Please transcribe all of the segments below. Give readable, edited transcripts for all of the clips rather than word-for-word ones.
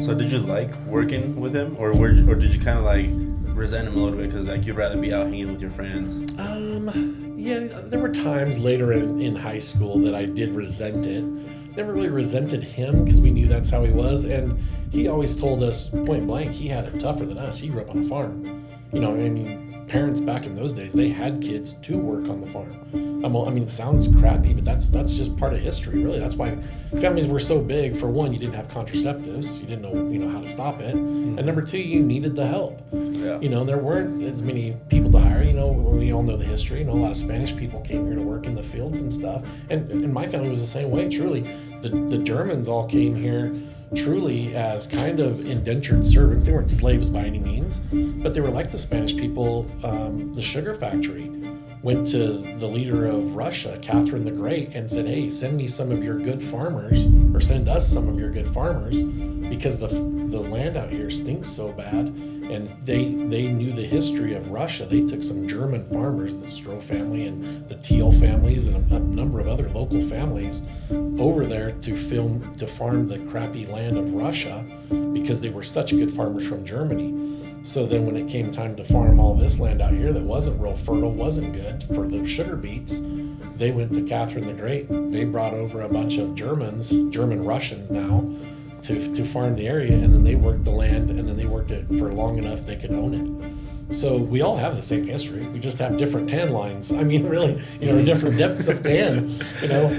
So did you like working with him, or did you kind of like resent him a little bit because like you'd rather be out hanging with your friends? Yeah, there were times later in high school that I did resent it. Never really resented him because we knew that's how he was, and he always told us point blank he had it tougher than us. He grew up on a farm, you know. I mean, parents back in those days, they had kids to work on the farm. I mean, it sounds crappy, but that's just part of history, really. That's why families were so big. For one, you didn't have contraceptives, you didn't know how to stop it, and number two, you needed the help. Yeah. You know, there weren't as many people to hire. You know, we all know the history. You know, a lot of Spanish people came here to work in the fields and stuff, and my family was the same way. Truly, the Germans all came here truly as kind of indentured servants. They weren't slaves by any means, but they were like the Spanish people. The sugar factory went to the leader of Russia, Catherine the Great, and said, hey, send me some of your good farmers, or send us some of your good farmers, because the land out here stinks so bad. And they knew the history of Russia. They took some German farmers, the Stroh family and the Thiel families and a number of other local families over there to farm the crappy land of Russia, because they were such good farmers from Germany. So then when it came time to farm all this land out here that wasn't real fertile, wasn't good for the sugar beets, they went to Catherine the Great. They brought over a bunch of German Russians now, to farm the area, and then they worked the land, and then they worked it for long enough they could own it. So we all have the same history. We just have different tan lines. I mean, really, different depths of tan.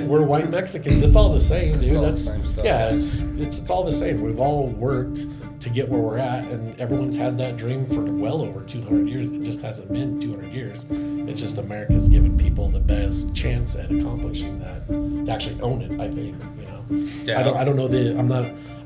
We're white Mexicans. It's all the same, dude. It's all the same stuff. Yeah, it's all the same. We've all worked to get where we're at, and everyone's had that dream for well over 200 years. It just hasn't been 200 years. It's just America's given people the best chance at accomplishing that, to actually own it, I think, Yeah. I don't know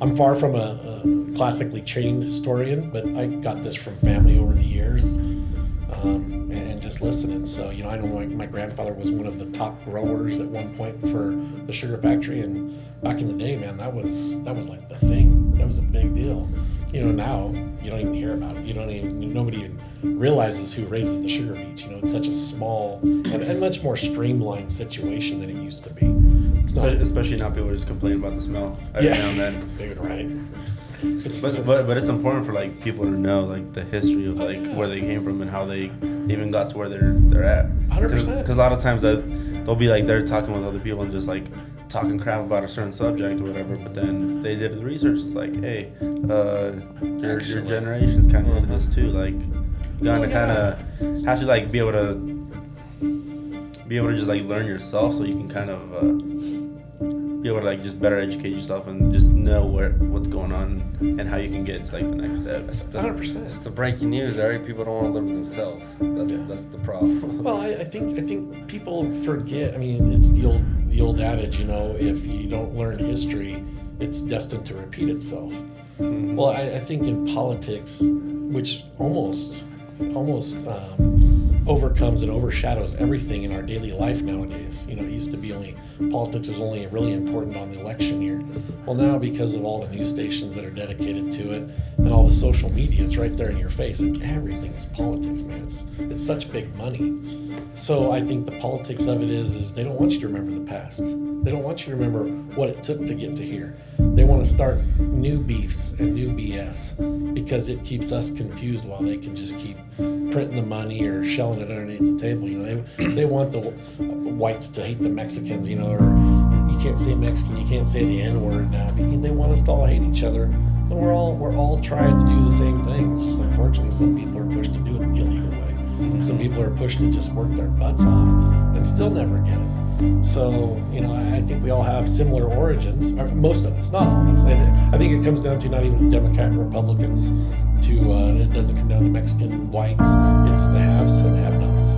I'm far from a classically trained historian, but I got this from family over the years, and just listening. So, I know my grandfather was one of the top growers at one point for the sugar factory, and back in the day, man, that was like the thing. That was a big deal. Now you don't even hear about it. Nobody even realizes who raises the sugar beets. It's such a small and much more streamlined situation than it used to be. It's not, especially now, people just complain about the smell every now and then. Dude, right. But it's important for like people to know like the history of where they came from and how they even got to where they're at. 100%. Because a lot of times they'll be like they're talking with other people and just like talking crap about a certain subject or whatever. But then if they did the research, it's like, hey, your generation's kind of into this too. Like, you gotta kind of have to like be able to just like learn yourself, so you can kind of be able to like just better educate yourself and just know what's going on and how you can get to like the next step. 100%. It's the breaking news, Eric. People don't want to live with themselves. That's the problem. Well, I think people forget. I mean, it's the old adage, if you don't learn history, it's destined to repeat itself. Mm-hmm. Well, I think in politics, which almost overcomes and overshadows everything in our daily life nowadays. It used to be politics was only really important on the election year. Well, now because of all the news stations that are dedicated to it and all the social media, it's right there in your face. And everything is politics, man. It's such big money. So I think the politics of it is they don't want you to remember the past. They don't want you to remember what it took to get to here. They want to start new beefs and new BS because it keeps us confused while they can just keep printing the money or shelling it underneath the table. They want the whites to hate the Mexicans, or you can't say Mexican, you can't say the N-word now. I mean, they want us to all hate each other, and we're all trying to do the same thing. It's just unfortunately some people are pushed to do it the illegal way. Mm-hmm. Some people are pushed to just work their butts off and still never get it. So, I think we all have similar origins, or most of us, not all of us. I think it comes down to not even Democrat and Republicans, it doesn't come down to Mexican, whites, it's the haves and the have-nots.